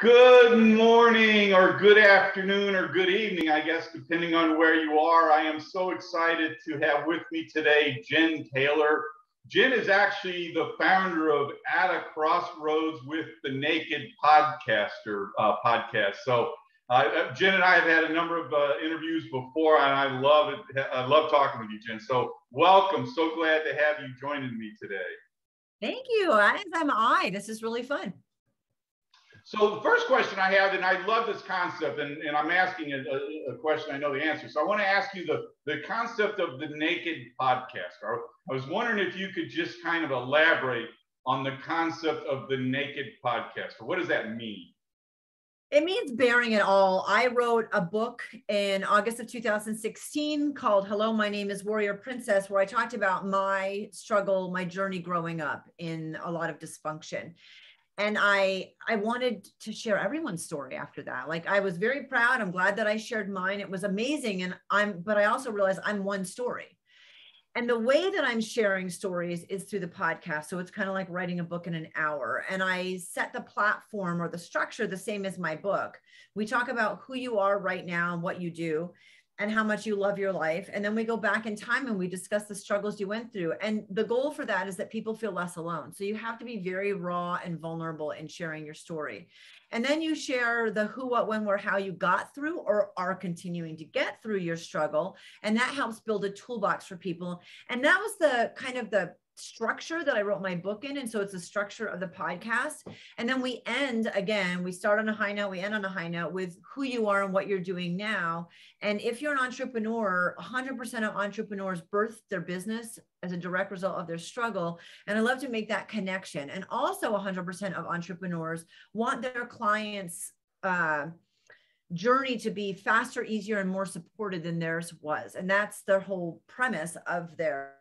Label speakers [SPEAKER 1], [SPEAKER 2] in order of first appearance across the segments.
[SPEAKER 1] Good morning or good afternoon or good evening, I guess, depending on where you are. I am so excited to have with me today Jen Taylor. Jen is actually the founder of At a Crossroads with the Naked podcast. So Jen and I have had a number of interviews before, and I love it. I love talking with you, Jen. So welcome. So glad to have you joining me today.
[SPEAKER 2] Thank you. As am I. This is really fun.
[SPEAKER 1] So the first question I have, and I love this concept, and I'm asking a question I know the answer. So I want to ask you the concept of the Naked podcast. I was wondering if you could just kind of elaborate on the concept of the Naked podcast. What does that mean?
[SPEAKER 2] It means bearing it all. I wrote a book in August of 2016 called Hello, My Name is Warrior Princess, where I talked about my struggle, my journey growing up in a lot of dysfunction. And I wanted to share everyone's story after that. Like, I was very proud. I'm glad that I shared mine. It was amazing. But I also realized I'm one story. And the way that I'm sharing stories is through the podcast. So it's kind of like writing a book in an hour. And I set the platform or the structure the same as my book. We talk about who you are right now and what you do and how much you love your life. And then we go back in time and we discuss the struggles you went through. And the goal for that is that people feel less alone. So you have to be very raw and vulnerable in sharing your story. And then you share the who, what, when, where, how you got through or are continuing to get through your struggle. And that helps build a toolbox for people. And that was the kind of the structure that I wrote my book in. And so it's the structure of the podcast. And then we end again, we start on a high note, we end on a high note with who you are and what you're doing now. And if you're an entrepreneur, 100% of entrepreneurs birth their business as a direct result of their struggle. And I love to make that connection. And also 100% of entrepreneurs want their clients' journey to be faster, easier, and more supported than theirs was. And that's the whole premise of their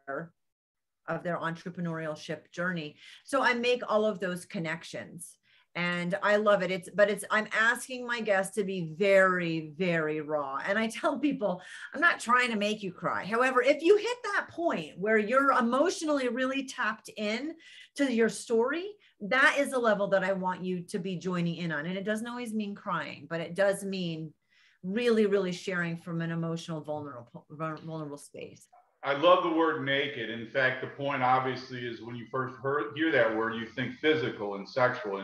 [SPEAKER 2] entrepreneurship journey. So I make all of those connections and I love it. I'm asking my guests to be very, very raw. And I tell people, I'm not trying to make you cry. However, if you hit that point where you're emotionally really tapped in to your story, that is the level that I want you to be joining in on. And it doesn't always mean crying, but it does mean really, really sharing from an emotional, vulnerable space.
[SPEAKER 1] I love the word naked. In fact, the point obviously is when you first hear that word, you think physical and sexual.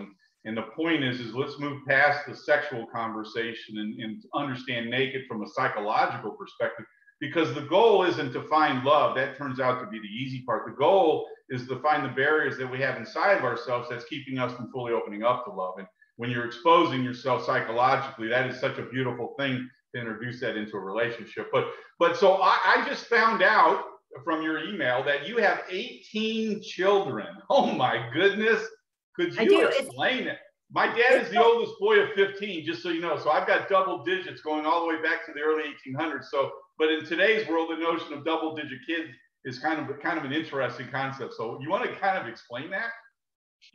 [SPEAKER 1] And the point is let's move past the sexual conversation and understand naked from a psychological perspective, because the goal isn't to find love. That turns out to be the easy part. The goal is to find the barriers that we have inside of ourselves that's keeping us from fully opening up to love. And when you're exposing yourself psychologically, that is such a beautiful thing to introduce that into a relationship. But so I just found out from your email that you have 18 children. Oh my goodness. Could you explain it? My dad is the oldest boy of 15, just so you know. So I've got double digits going all the way back to the early 1800s. So, but in today's world, the notion of double digit kids is kind of an interesting concept. So you want to kind of explain that?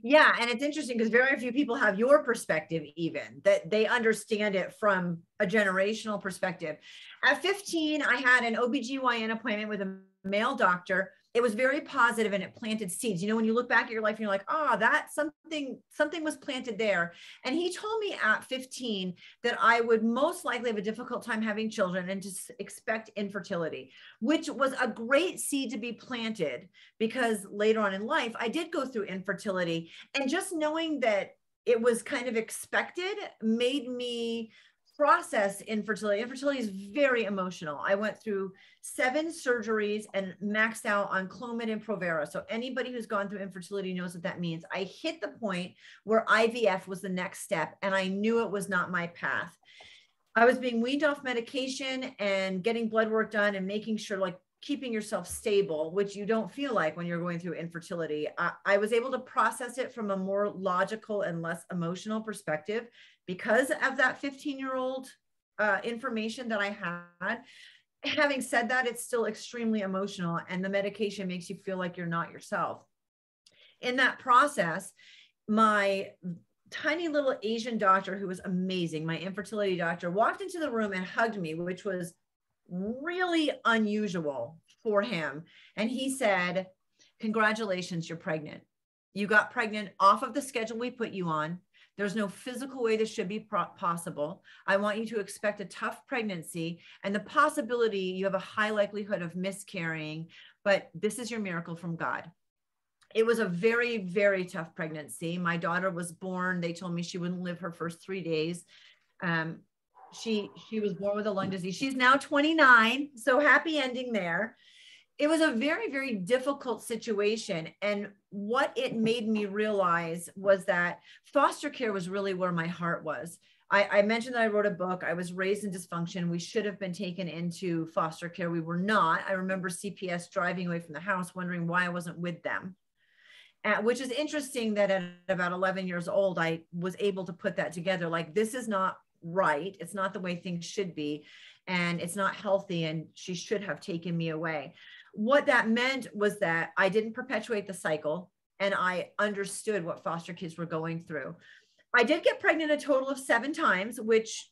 [SPEAKER 2] Yeah. And it's interesting because very few people have your perspective, even that they understand it from a generational perspective. At 15, I had an OBGYN appointment with a male doctor. It was very positive and it planted seeds. You know, when you look back at your life and you're like, oh, that something was planted there. And he told me at 15 that I would most likely have a difficult time having children and just expect infertility, which was a great seed to be planted because later on in life, I did go through infertility. And just knowing that it was kind of expected made me process infertility. Infertility is very emotional. I went through 7 surgeries and maxed out on Clomid and Provera. So anybody who's gone through infertility knows what that means. I hit the point where IVF was the next step and I knew it was not my path. I was being weaned off medication and getting blood work done and making sure, like, keeping yourself stable, which you don't feel like when you're going through infertility. I was able to process it from a more logical and less emotional perspective because of that 15-year-old information that I had. Having said that, it's still extremely emotional and the medication makes you feel like you're not yourself. In that process, my tiny little Asian doctor, who was amazing, my infertility doctor, walked into the room and hugged me, which was really unusual for him. And he said, "Congratulations, you're pregnant. You got pregnant off of the schedule we put you on. There's no physical way this should be possible. I want you to expect a tough pregnancy and the possibility you have a high likelihood of miscarrying, but this is your miracle from God. It was a very, very tough pregnancy. My daughter was born. They told me she wouldn't live her first 3 days. She was born with a lung disease. She's now 29. So happy ending there. It was a very, very difficult situation. And what it made me realize was that foster care was really where my heart was. I mentioned that I wrote a book. I was raised in dysfunction. We should have been taken into foster care. We were not. I remember CPS driving away from the house, wondering why I wasn't with them. Which is interesting that at about 11 years old, I was able to put that together. Like, this is not right. It's not the way things should be. And it's not healthy. And she should have taken me away. What that meant was that I didn't perpetuate the cycle. And I understood what foster kids were going through. I did get pregnant a total of 7 times, which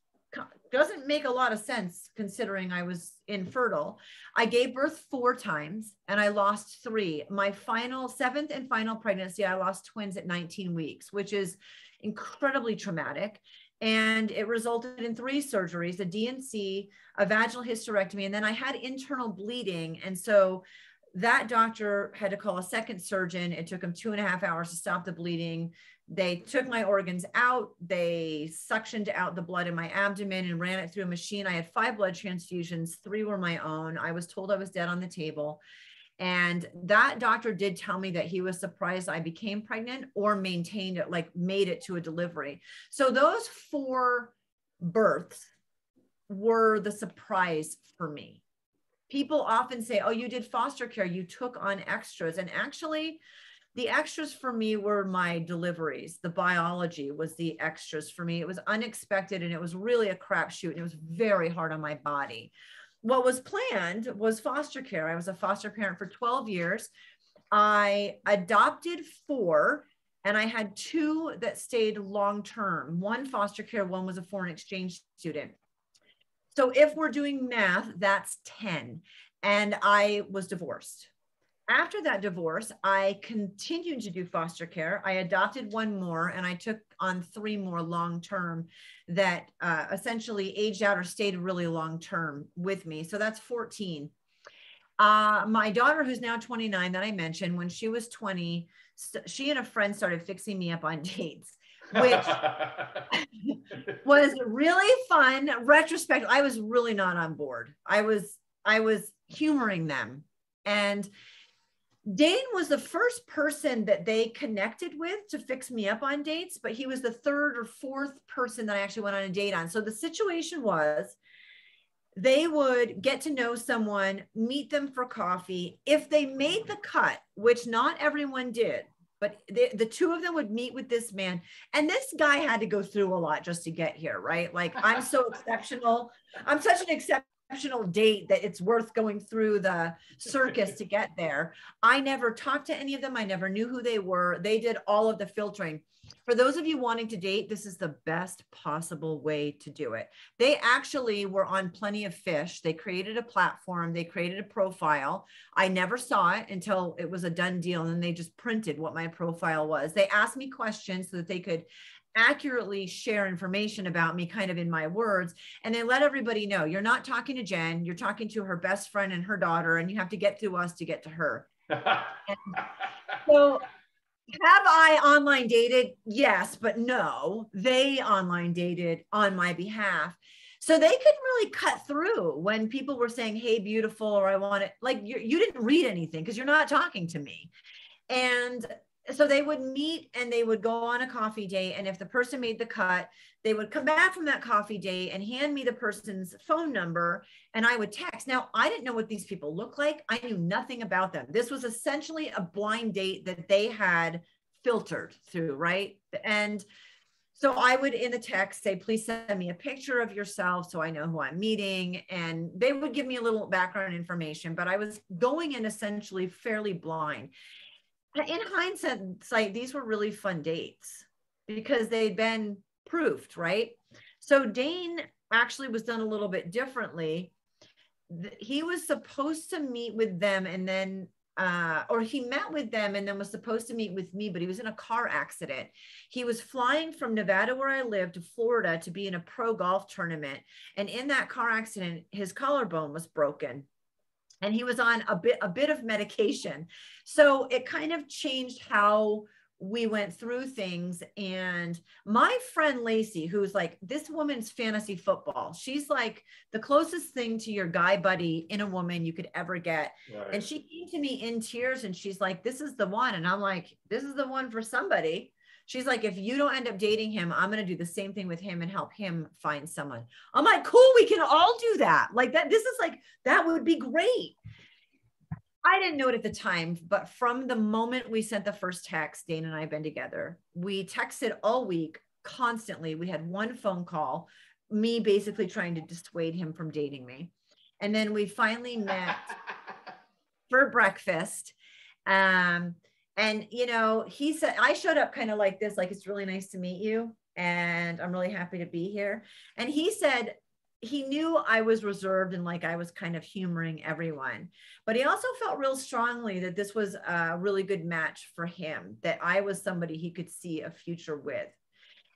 [SPEAKER 2] doesn't make a lot of sense considering I was infertile. I gave birth 4 times and I lost 3. My 7th and final pregnancy, I lost twins at 19 weeks, which is incredibly traumatic. And it resulted in 3 surgeries, a DNC, a vaginal hysterectomy, and then I had internal bleeding. And so that doctor had to call a second surgeon. It took him 2.5 hours to stop the bleeding. They took my organs out. They suctioned out the blood in my abdomen and ran it through a machine. I had 5 blood transfusions. 3 were my own. I was told I was dead on the table. And that doctor did tell me that he was surprised I became pregnant or maintained it, like made it to a delivery. So those 4 births were the surprise for me. People often say, oh, you did foster care, you took on extras. And actually, the extras for me were my deliveries. The biology was the extras for me. It was unexpected and it was really a crapshoot and it was very hard on my body. What was planned was foster care. I was a foster parent for 12 years. I adopted 4 and I had 2 that stayed long-term. 1 foster care, 1 was a foreign exchange student. So if we're doing math, that's 10. And I was divorced. After that divorce, I continued to do foster care. I adopted 1 more and I took on 3 more long-term that essentially aged out or stayed really long-term with me. So that's 14. My daughter, who's now 29 that I mentioned, when she was 20, she and a friend started fixing me up on dates, which was really fun. Retrospect, I was really not on board. I was humoring them. And Dane was the first person that they connected with to fix me up on dates, but he was the 3rd or 4th person that I actually went on a date on. So the situation was they would get to know someone, meet them for coffee. If they made the cut, which not everyone did, but the 2 of them would meet with this man. And this guy had to go through a lot just to get here, right? Like, I'm so exceptional. I'm such an exceptional date that it's worth going through the circus to get there. I never talked to any of them. I never knew who they were. They did all of the filtering. For those of you wanting to date, this is the best possible way to do it. They actually were on Plenty of Fish. They created a platform. They created a profile. I never saw it until it was a done deal. And then they just printed what my profile was. They asked me questions so that they could accurately share information about me kind of in my words. And they let everybody know, you're not talking to Jen, you're talking to her best friend and her daughter, and you have to get through us to get to her. So have I online dated? Yes, but no, they online dated on my behalf. So they could really cut through when people were saying, hey, beautiful, or I want it. Like, you didn't read anything because you're not talking to me. And so they would meet and they would go on a coffee date. And if the person made the cut, they would come back from that coffee date and hand me the person's phone number and I would text. Now, I didn't know what these people looked like. I knew nothing about them. This was essentially a blind date that they had filtered through, right? And so I would in the text say, please send me a picture of yourself so I know who I'm meeting. And they would give me a little background information, but I was going in essentially fairly blind. In hindsight, these were really fun dates because they'd been proved, right? So Dane actually was done a little bit differently. He was supposed to meet with them and then or he met with them and then was supposed to meet with me, but he was in a car accident. He was flying from Nevada, where I live, to Florida to be in a pro golf tournament. And in that car accident, his collarbone was broken. And he was on a bit of medication. So it kind of changed how we went through things. And my friend Lacey, who's like, this woman's fantasy football, she's like the closest thing to your guy buddy in a woman you could ever get. Right. And she came to me in tears and she's like, this is the one. And I'm like, this is the one for somebody. She's like, if you don't end up dating him, I'm going to do the same thing with him and help him find someone. I'm like, cool, we can all do that. Like that, this is like, that would be great. I didn't know it at the time, but from the moment we sent the first text, Dane and I have been together. We texted all week constantly. We had one phone call, me basically trying to dissuade him from dating me. And then we finally met for breakfast. And, you know, he said, I showed up kind of like this, like, it's really nice to meet you. And I'm really happy to be here. And he said, he knew I was reserved and like I was kind of humoring everyone, but he also felt real strongly that this was a really good match for him, that I was somebody he could see a future with.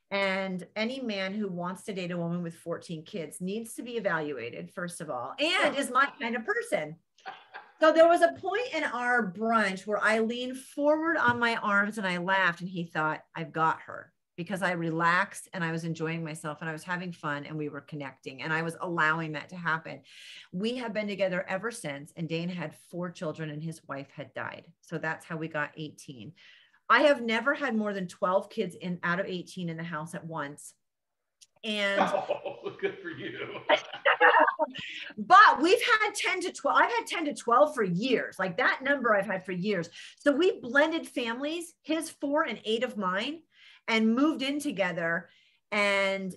[SPEAKER 2] And any man who wants to date a woman with 14 kids needs to be evaluated, first of all, and is my kind of person. So there was a point in our brunch where I leaned forward on my arms and I laughed, and he thought, I've got her. Because I relaxed and I was enjoying myself and I was having fun and we were connecting and I was allowing that to happen. We have been together ever since, and Dane had 4 children and his wife had died. So that's how we got 18. I have never had more than 12 kids out of 18 in the house at once. And
[SPEAKER 1] good for you.
[SPEAKER 2] But we've had 10 to 12. I've had 10 to 12 for years. Like that number I've had for years. So we blended families, his 4 and 8 of mine, and moved in together. And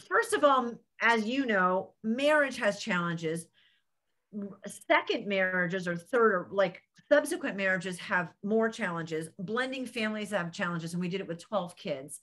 [SPEAKER 2] first of all, as you know, marriage has challenges. Second marriages or third or like subsequent marriages have more challenges. Blending families have challenges. And we did it with 12 kids.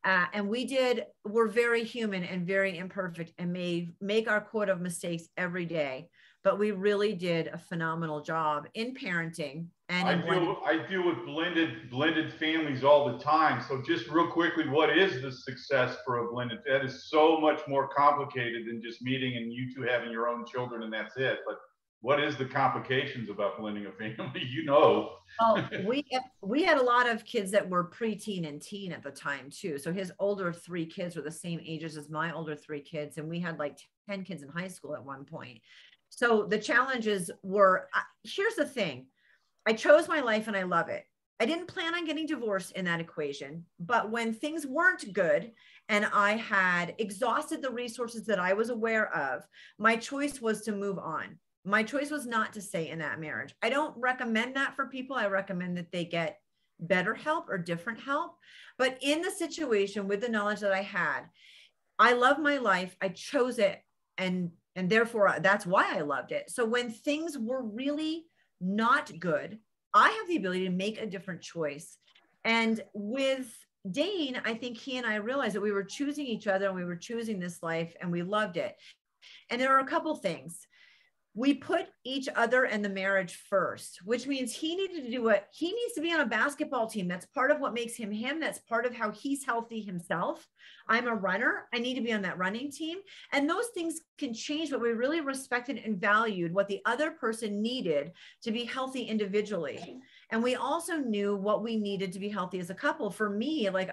[SPEAKER 2] And we're very human and very imperfect and make our quota of mistakes every day. But we really did a phenomenal job in parenting. And
[SPEAKER 1] I deal with blended families all the time. So just real quickly, what is the success for a blended? That is so much more complicated than just meeting and you two having your own children and that's it. But what is the complications about blending a family? You know.
[SPEAKER 2] Well, we had a lot of kids that were preteen and teen at the time too. So his older 3 kids were the same ages as my older 3 kids. And we had like 10 kids in high school at one point. So the challenges were, here's the thing. I chose my life and I love it. I didn't plan on getting divorced in that equation, but when things weren't good and I had exhausted the resources that I was aware of, my choice was to move on. My choice was not to stay in that marriage. I don't recommend that for people. I recommend that they get better help or different help. But in the situation with the knowledge that I had, I love my life. I chose it. And therefore that's why I loved it. So when things were really not good, I have the ability to make a different choice. And with Dane, I think he and I realized that we were choosing each other and we were choosing this life and we loved it. And there are a couple things. We put each other and the marriage first, which means he needed to do what he needs to be on a basketball team. That's part of what makes him him. That's part of how he's healthy himself. I'm a runner. I need to be on that running team. And those things can change, but we really respected and valued what the other person needed to be healthy individually. And we also knew what we needed to be healthy as a couple. For me, like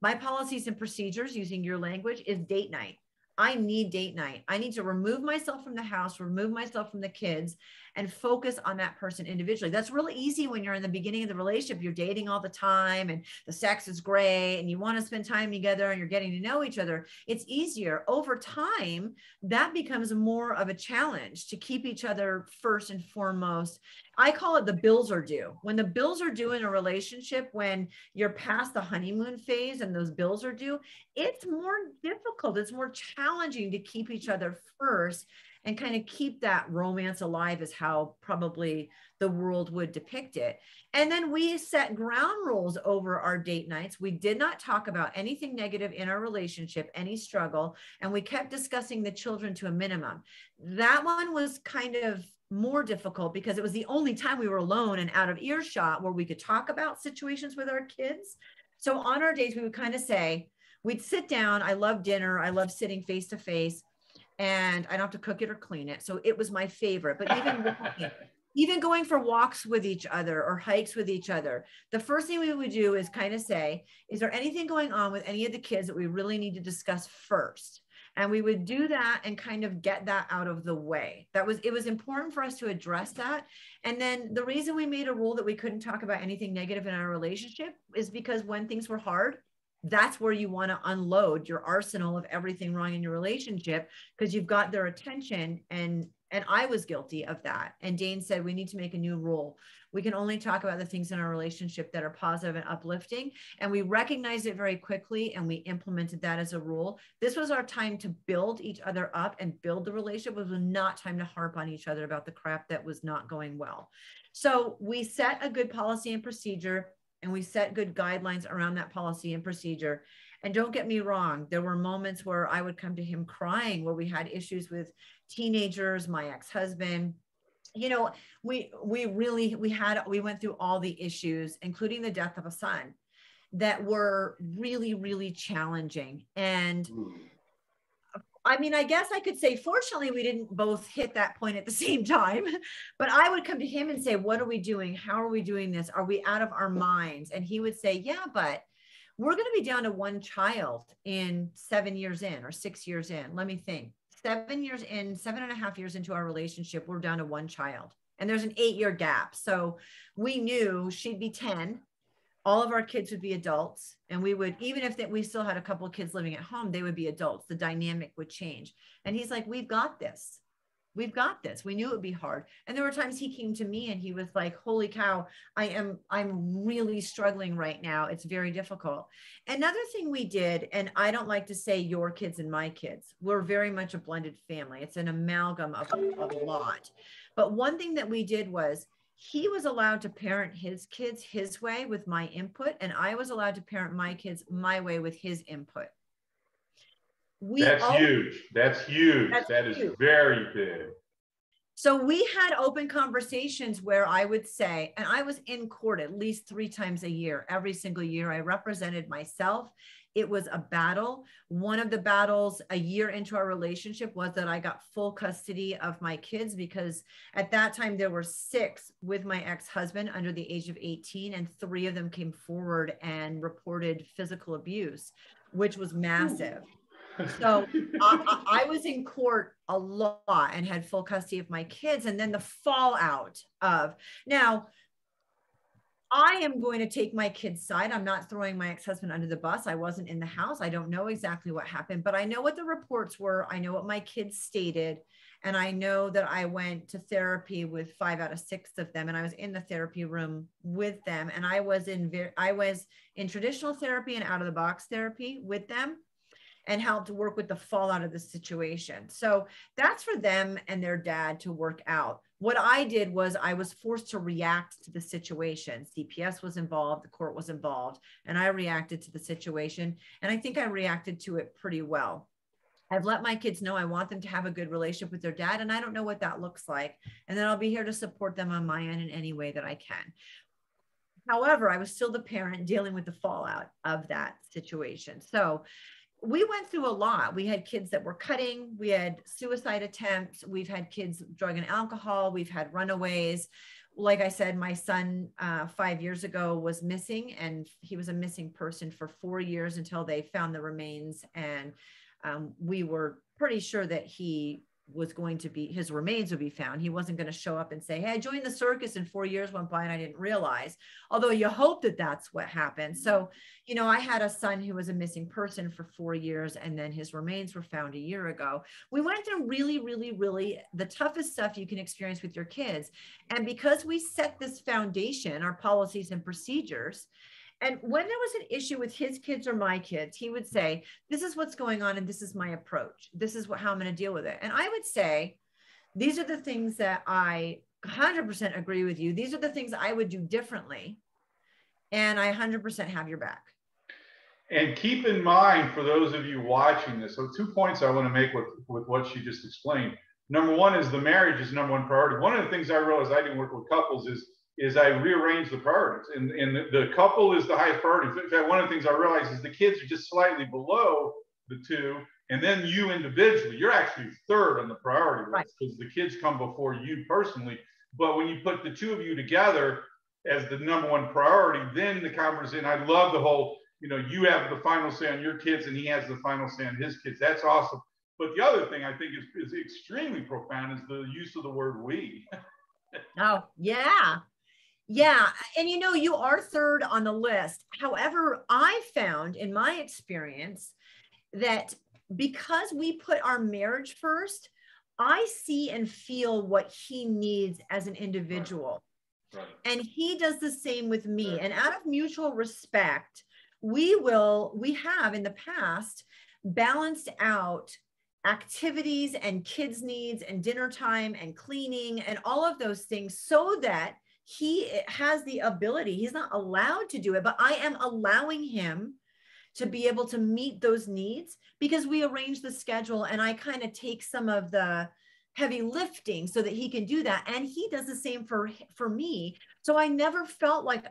[SPEAKER 2] my policies and procedures, using your language, is date night. I need date night. I need to remove myself from the house, remove myself from the kids, and focus on that person individually. That's really easy when you're in the beginning of the relationship. You're dating all the time and the sex is great and you want to spend time together and you're getting to know each other. It's easier. Over time, that becomes more of a challenge to keep each other first and foremost. I call it the bills are due. When the bills are due in a relationship, when you're past the honeymoon phase and those bills are due, it's more difficult. It's more challenging to keep each other first and kind of keep that romance alive, is how probably the world would depict it. And then we set ground rules over our date nights. We did not talk about anything negative in our relationship, any struggle, and we kept discussing the children to a minimum. That one was kind of more difficult because it was the only time we were alone and out of earshot where we could talk about situations with our kids. So on our days, we would kind of say, we'd sit down. I love dinner. I love sitting face to face, and I don't have to cook it or clean it. So it was my favorite. But even walking, even going for walks with each other or hikes with each other, the first thing we would do is kind of say, is there anything going on with any of the kids that we really need to discuss first? And we would do that and kind of get that out of the way. It was important for us to address that. And then the reason we made a rule that we couldn't talk about anything negative in our relationship is because when things were hard, that's where you want to unload your arsenal of everything wrong in your relationship, because you've got their attention. And I was guilty of that. And Dane said, we need to make a new rule. We can only talk about the things in our relationship that are positive and uplifting. And we recognized it very quickly, and we implemented that as a rule. This was our time to build each other up and build the relationship. It was not time to harp on each other about the crap that was not going well. So we set a good policy and procedure, and we set good guidelines around that policy and procedure. And don't get me wrong, there were moments where I would come to him crying, where we had issues with teenagers, my ex-husband. You know, we went through all the issues, including the death of a son, that were really, really challenging. And I mean, I guess I could say, fortunately, we didn't both hit that point at the same time, but I would come to him and say, what are we doing? How are we doing this? Are we out of our minds? And he would say, yeah, but we're going to be down to one child in 7 years in, or 6 years in. Let me think. 7 years in, 7.5 years into our relationship, we're down to one child, and there's an 8-year gap. So we knew she'd be 10. All of our kids would be adults, and we would, even if we still had a couple of kids living at home, they would be adults. The dynamic would change. And he's like, we've got this. We've got this. We knew it would be hard. And there were times he came to me and he was like, holy cow, I'm really struggling right now. It's very difficult. Another thing we did, and I don't like to say your kids and my kids, we're very much a blended family. It's an amalgam of a lot. But one thing that we did was, he was allowed to parent his kids his way with my input, and I was allowed to parent my kids my way with his input.
[SPEAKER 1] That's huge. That's huge. That is huge. Very big.
[SPEAKER 2] So we had open conversations where I would say, and I was in court at least 3 times a year. Every single year I represented myself. It was a battle. One of the battles a year into our relationship was that I got full custody of my kids, because at that time there were 6 with my ex-husband under the age of 18, and 3 of them came forward and reported physical abuse, which was massive. So I was in court a lot and had full custody of my kids. And then the fallout of, now I am going to take my kid's side. I'm not throwing my ex-husband under the bus. I wasn't in the house. I don't know exactly what happened, but I know what the reports were. I know what my kids stated. And I know that I went to therapy with 5 out of 6 of them. And I was in the therapy room with them. And I was in traditional therapy and out of the box therapy with them, and helped work with the fallout of the situation. So that's for them and their dad to work out. What I did was I was forced to react to the situation. CPS was involved, the court was involved, and I reacted to the situation. And I think I reacted to it pretty well. I've let my kids know I want them to have a good relationship with their dad, and I don't know what that looks like. And then I'll be here to support them on my end in any way that I can. However, I was still the parent dealing with the fallout of that situation. So we went through a lot. We had kids that were cutting. We had suicide attempts. We've had kids drug and alcohol. We've had runaways. Like I said, my son 5 years ago was missing, and he was a missing person for 4 years until they found the remains. And we were pretty sure that his remains would be found. He wasn't going to show up and say, hey, I joined the circus and 4 years went by and I didn't realize, although you hope that that's what happened. So, you know, I had a son who was a missing person for 4 years, and then his remains were found a year ago. We went through really, really, really the toughest stuff you can experience with your kids. And because we set this foundation, our policies and procedures, and when there was an issue with his kids or my kids, he would say, this is what's going on and this is my approach. This is how I'm going to deal with it. And I would say, these are the things that I 100% agree with you. These are the things I would do differently. And I 100% have your back.
[SPEAKER 1] And keep in mind, for those of you watching this, so 2 points I want to make with what she just explained. number one is the marriage is number one priority. One of the things I realized I do work with couples is I rearrange the priorities, and the couple is the highest priority. In fact, one of the things I realized is the kids are just slightly below the two, and then you individually, you're actually third on the priority list because the kids come before you personally. But when you put the two of you together as the number one priority, then the conversation, I love the whole, you know, you have the final say on your kids and he has the final say on his kids. That's awesome. But the other thing I think is extremely profound is the use of the word we.
[SPEAKER 2] Oh, yeah. Yeah. And you know, you are third on the list. However, I found in my experience that because we put our marriage first, I see and feel what he needs as an individual. Right. And he does the same with me. Right. And out of mutual respect, we have in the past balanced out activities and kids' needs and dinner time and cleaning and all of those things so that he has the ability. He's not allowed to do it, but I am allowing him to be able to meet those needs because we arrange the schedule and I kind of take some of the heavy lifting so that he can do that. And he does the same for me. So I never felt like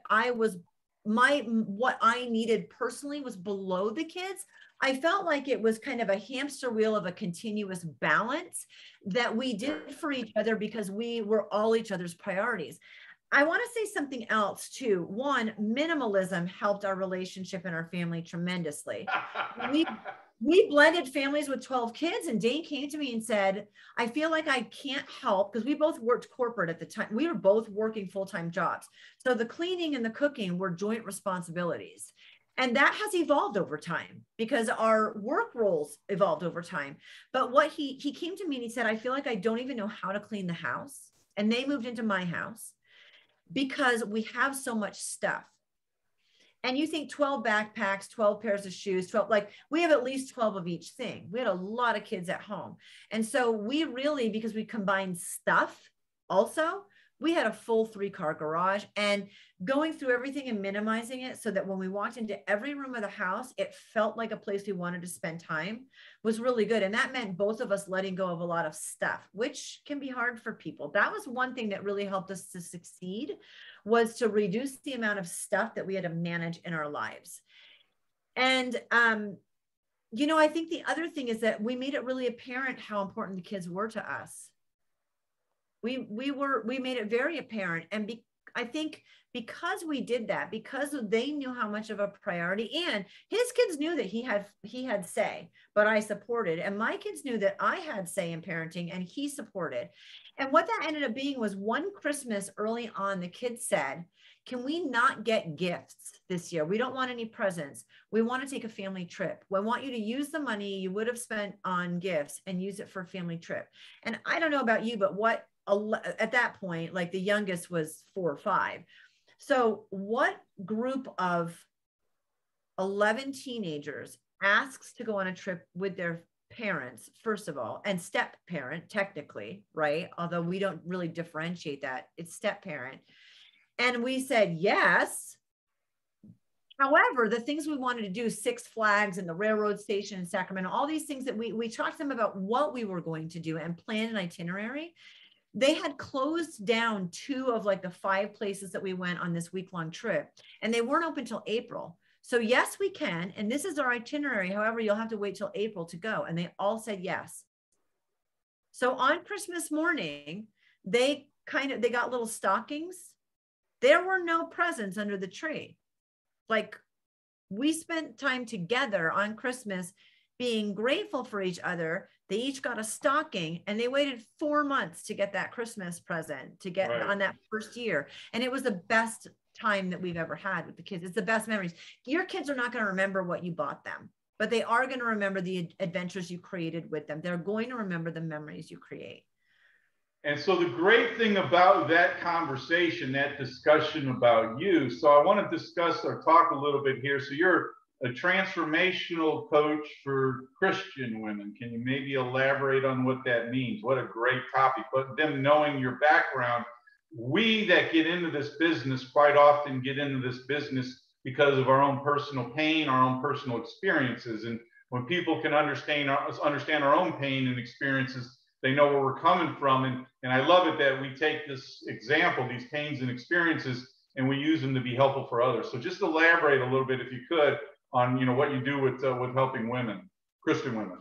[SPEAKER 2] what I needed personally was below the kids. I felt like it was kind of a hamster wheel of a continuous balance that we did for each other because we were all each other's priorities. I want to say something else too. One, minimalism helped our relationship and our family tremendously. We blended families with 12 kids, and Dane came to me and said, I feel like I can't help, because we both worked corporate at the time. We were both working full-time jobs. So the cleaning and the cooking were joint responsibilities. And that has evolved over time because our work roles evolved over time. But what he came to me and he said, I feel like I don't even know how to clean the house. And they moved into my house because we have so much stuff. And you think 12 backpacks, 12 pairs of shoes, 12, like we have at least 12 of each thing. We had a lot of kids at home. And so we really, because we combined stuff also, we had a full 3-car garage, and going through everything and minimizing it so that when we walked into every room of the house, it felt like a place we wanted to spend time was really good. And that meant both of us letting go of a lot of stuff, which can be hard for people. That was one thing that really helped us to succeed, was to reduce the amount of stuff that we had to manage in our lives. And, you know, I think the other thing is that we made it really apparent how important the kids were to us. We made it very apparent. And I think because we did that, because they knew how much of a priority, and his kids knew that he had say, but I supported, and my kids knew that I had say in parenting and he supported. And what that ended up being was one Christmas early on, the kids said, can we not get gifts this year? We don't want any presents. We want to take a family trip. We want you to use the money you would have spent on gifts and use it for a family trip. And I don't know about you, but at that point, like the youngest was 4 or 5. So what group of 11 teenagers asks to go on a trip with their parents, first of all, and step parent technically, right? Although we don't really differentiate that, it's step parent. And we said, yes. However, the things we wanted to do, Six Flags and the railroad station in Sacramento, all these things that we talked to them about what we were going to do and plan an itinerary. They had closed down 2 of like the 5 places that we went on this week-long trip, and they weren't open till April. So yes, we can. And this is our itinerary. However, you'll have to wait till April to go. And they all said yes. So on Christmas morning, they got little stockings. There were no presents under the tree. Like, we spent time together on Christmas being grateful for each other. They each got a stocking, and they waited 4 months to get that Christmas present to get on that first year. And it was the best time that we've ever had with the kids. It's the best memories. Your kids are not going to remember what you bought them, but they are going to remember the adventures you created with them. They're going to remember the memories you create.
[SPEAKER 1] And so the great thing about that conversation, that discussion about you, so I want to discuss or talk a little bit here. So you're a transformational coach for Christian women. Can you maybe elaborate on what that means? What a great topic. But them knowing your background, we that get into this business quite often get into this business because of our own personal pain, our own personal experiences. And when people can understand our own pain and experiences, they know where we're coming from. And I love it that we take this example, these pains and experiences, and we use them to be helpful for others. So just elaborate a little bit, if you could, on, you know, what you do with helping women, Christian women.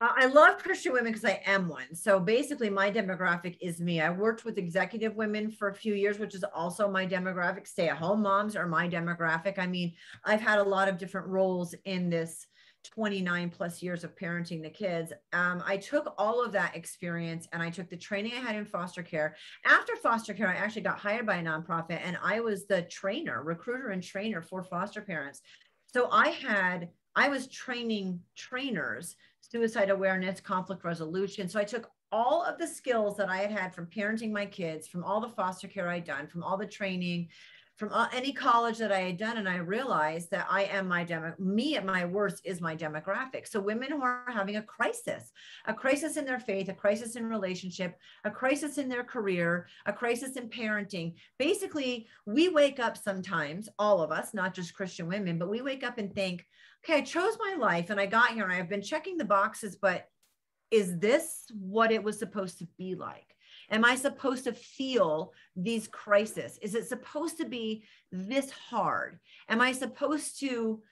[SPEAKER 2] I love Christian women because I am one. So basically my demographic is me. I worked with executive women for a few years, which is also my demographic. Stay-at-home moms are my demographic. I mean, I've had a lot of different roles in this 29 plus years of parenting the kids. I took all of that experience and I took the training I had in foster care. After foster care, I actually got hired by a nonprofit and I was the trainer, recruiter and trainer for foster parents. So I was training trainers, suicide awareness, conflict resolution. So I took all of the skills that I had had from parenting my kids, from all the foster care I'd done, from all the training, from any college that I had done. And I realized that I am me at my worst is my demographic. So women who are having a crisis in their faith, a crisis in relationship, a crisis in their career, a crisis in parenting. Basically, we wake up sometimes, all of us, not just Christian women, but we wake up and think, okay, I chose my life and I got here and I've been checking the boxes, but is this what it was supposed to be like? Am I supposed to feel these crises? Is it supposed to be this hard? Am I supposed to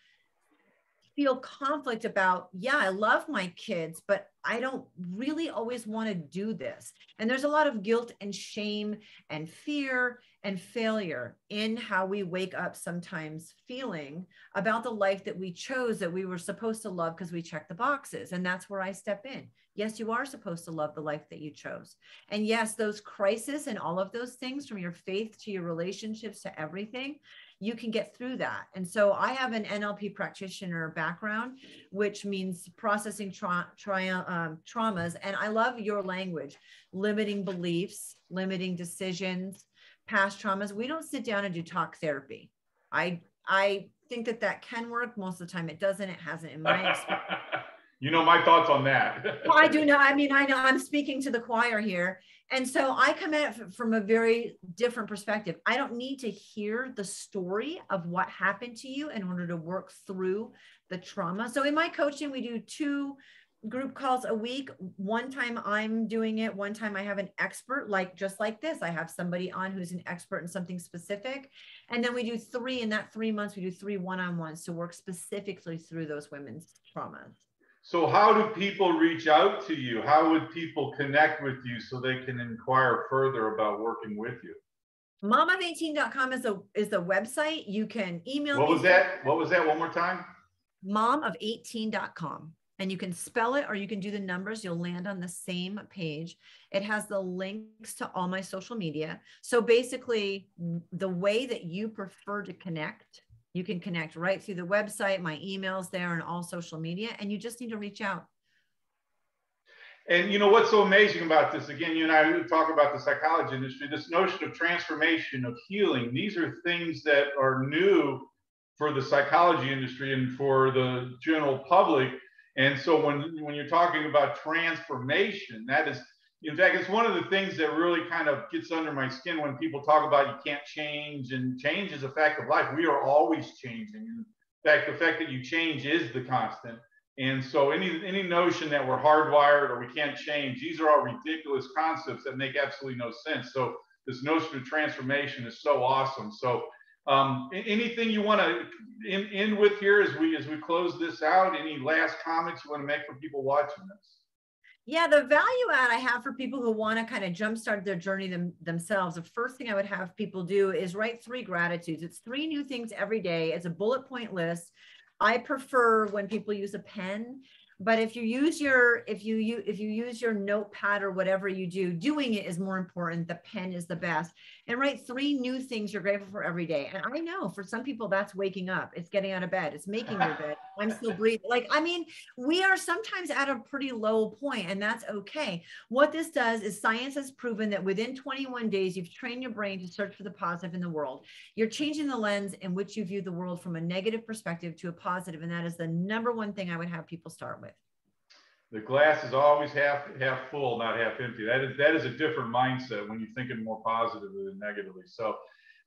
[SPEAKER 2] feel conflict about, yeah, I love my kids, but I don't really always want to do this. And there's a lot of guilt and shame and fear and failure in how we wake up sometimes feeling about the life that we chose, that we were supposed to love because we checked the boxes. And that's where I step in. Yes, you are supposed to love the life that you chose. And yes, those crises and all of those things, from your faith to your relationships to everything, you can get through that. And so I have an NLP practitioner background, which means processing traumas. And I love your language, limiting beliefs, limiting decisions, past traumas. We don't sit down and do talk therapy. I think that can work. Most of the time it doesn't. It hasn't in my experience.
[SPEAKER 1] You know my thoughts on that.
[SPEAKER 2] Well, I do know. I mean, I know I'm speaking to the choir here. And so I come at it from a very different perspective. I don't need to hear the story of what happened to you in order to work through the trauma. So in my coaching, we do 2 group calls a week. One time I'm doing it. One time I have an expert, just like this. I have somebody on who's an expert in something specific. And then we do 3 in that 3 months, we do 3 one-on-ones to work specifically through those women's traumas.
[SPEAKER 1] So how do people reach out to you? How would people connect with you so they can inquire further about working with you?
[SPEAKER 2] Momof18.com is the website. You can email me.
[SPEAKER 1] What was that? One more time?
[SPEAKER 2] Momof18.com. And you can spell it or you can do the numbers. You'll land on the same page. It has the links to all my social media. So basically, the way that you prefer to connect, you can connect right through the website, my email's there, and all social media, and you just need to reach out.
[SPEAKER 1] And you know what's so amazing about this? Again, you and I talk about the psychology industry, this notion of transformation, of healing. These are things that are new for the psychology industry and for the general public. And so when you're talking about transformation, that is, in fact, it's one of the things that really kind of gets under my skin when people talk about you can't change, and change is a fact of life. We are always changing. In fact, the fact that you change is the constant. And so any notion that we're hardwired or we can't change, these are all ridiculous concepts that make absolutely no sense. So this notion of transformation is so awesome. So anything you want to end with here as we close this out? Any last comments you want to make for people watching this?
[SPEAKER 2] Yeah, the value add I have for people who want to kind of jumpstart their journey themselves, the first thing I would have people do is write 3 gratitudes. It's 3 new things every day. It's a bullet point list. I prefer when people use a pen, but if you use your notepad or whatever you do, doing it is more important. The pen is the best. And write 3 new things you're grateful for every day. And I know for some people that's waking up, it's getting out of bed, it's making your bed. I'm still breathing. We are sometimes at a pretty low point, and that's okay. What this does is science has proven that within 21 days, you've trained your brain to search for the positive in the world. You're changing the lens in which you view the world from a negative perspective to a positive. And that is the #1 thing I would have people start with.
[SPEAKER 1] The glass is always half full, not half empty. That is a different mindset when you're thinking more positively than negatively. So,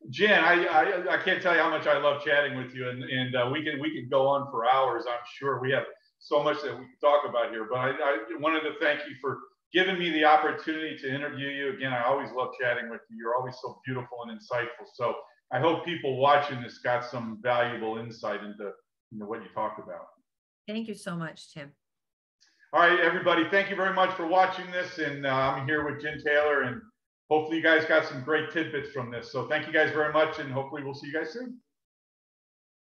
[SPEAKER 1] Jen, I can't tell you how much I love chatting with you, and we can go on for hours. I'm sure we have so much that we can talk about here. But I wanted to thank you for giving me the opportunity to interview you. Again, I always love chatting with you. You're always so beautiful and insightful. So I hope people watching this got some valuable insight into what you talked about.
[SPEAKER 2] Thank you so much, Tim.
[SPEAKER 1] All right, everybody, thank you very much for watching this. And I'm here with Jen Taylor, and hopefully you guys got some great tidbits from this. So thank you guys very much, and hopefully we'll see you guys soon.